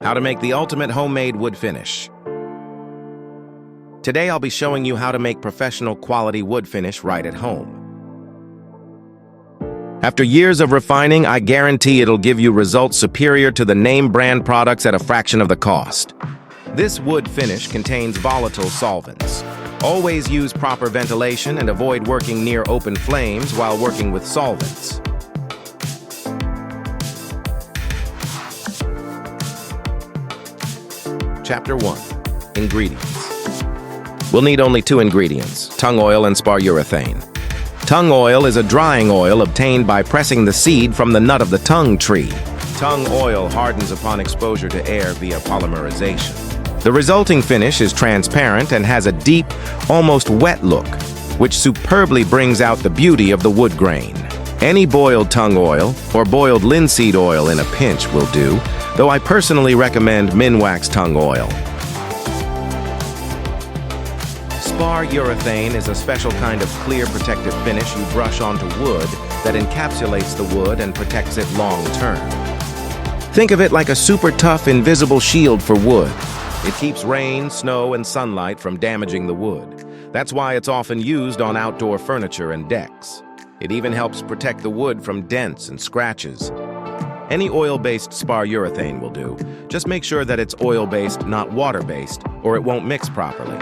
How to make the ultimate homemade wood finish. Today I'll be showing you how to make professional quality wood finish right at home. After years of refining, I guarantee it'll give you results superior to the name brand products at a fraction of the cost. This wood finish contains volatile solvents. Always use proper ventilation and avoid working near open flames while working with solvents. Chapter 1. Ingredients. We'll need only 2 ingredients, tung oil and spar urethane. Tung oil is a drying oil obtained by pressing the seed from the nut of the tung tree. Tung oil hardens upon exposure to air via polymerization. The resulting finish is transparent and has a deep, almost wet look, which superbly brings out the beauty of the wood grain. Any boiled tung oil or boiled linseed oil in a pinch will do, though I personally recommend minwax tung oil. Spar urethane is a special kind of clear protective finish you brush onto wood that encapsulates the wood and protects it long term. Think of it like a super tough invisible shield for wood. It keeps rain, snow, and sunlight from damaging the wood. That's why it's often used on outdoor furniture and decks. It even helps protect the wood from dents and scratches. Any oil-based spar urethane will do. Just make sure that it's oil-based, not water-based, or it won't mix properly.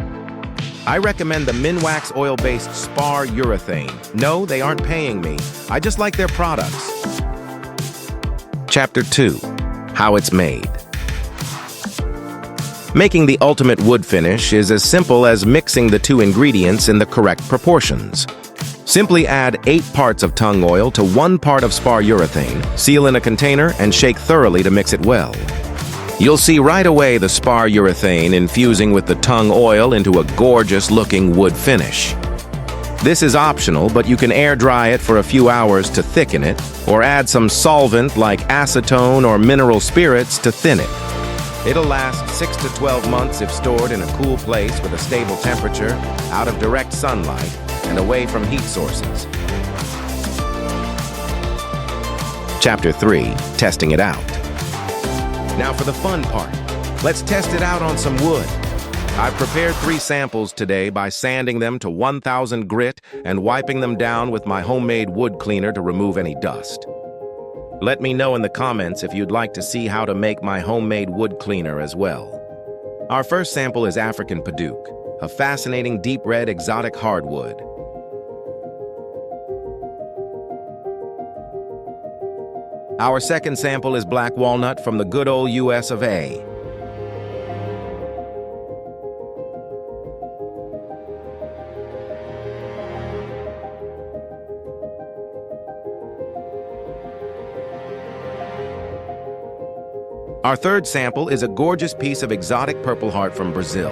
I recommend the minwax oil-based spar urethane. No, they aren't paying me. I just like their products. Chapter 2. How it's made. Making the ultimate wood finish is as simple as mixing the 2 ingredients in the correct proportions. Simply add 8 parts of tung oil to 1 part of spar urethane, seal in a container, and shake thoroughly to mix it well. You'll see right away the spar urethane infusing with the tung oil into a gorgeous-looking wood finish. This is optional, but you can air dry it for a few hours to thicken it, or add some solvent like acetone or mineral spirits to thin it. It'll last 6 to 12 months if stored in a cool place with a stable temperature, out of direct sunlight, and away from heat sources. Chapter 3. Testing it out. Now for the fun part. Let's test it out on some wood. I've prepared 3 samples today by sanding them to 1000 grit and wiping them down with my homemade wood cleaner to remove any dust. Let me know in the comments if you'd like to see how to make my homemade wood cleaner as well. Our first sample is African Padauk, a fascinating deep red exotic hardwood. Our second sample is black walnut from the good old US of A. Our third sample is a gorgeous piece of exotic purple heart from Brazil.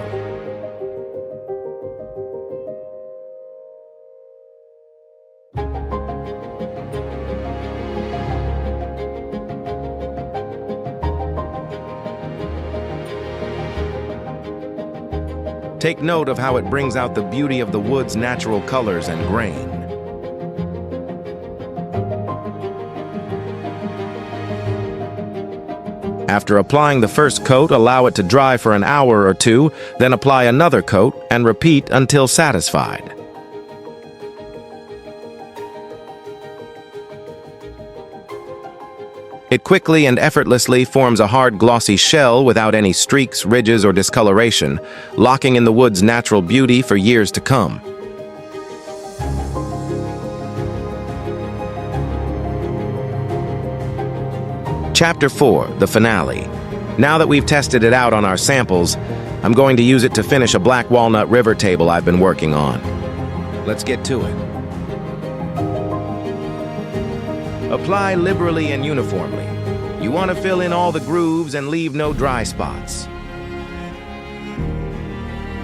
Take note of how it brings out the beauty of the wood's natural colors and grain. After applying the first coat, allow it to dry for an hour or 2, then apply another coat and repeat until satisfied. It quickly and effortlessly forms a hard, glossy shell without any streaks, ridges, or discoloration, locking in the wood's natural beauty for years to come. Chapter 4, the finale. Now that we've tested it out on our samples, I'm going to use it to finish a black walnut river table I've been working on. Let's get to it. Apply liberally and uniformly. You want to fill in all the grooves and leave no dry spots.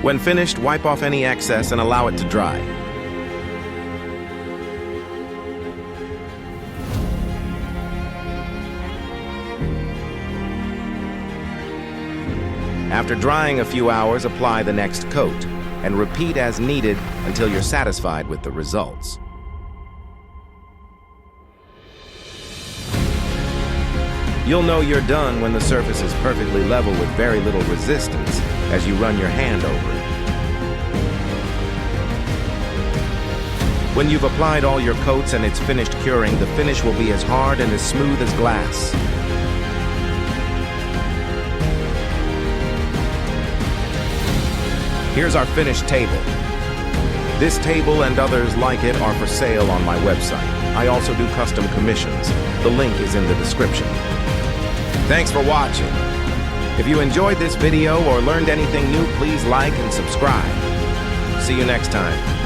When finished, wipe off any excess and allow it to dry. After drying a few hours, apply the next coat and repeat as needed until you're satisfied with the results. You'll know you're done when the surface is perfectly level with very little resistance as you run your hand over it. When you've applied all your coats and it's finished curing, the finish will be as hard and as smooth as glass. Here's our finished table. This table and others like it are for sale on my website. I also do custom commissions. The link is in the description. Thanks for watching. If you enjoyed this video or learned anything new, please like and subscribe. See you next time.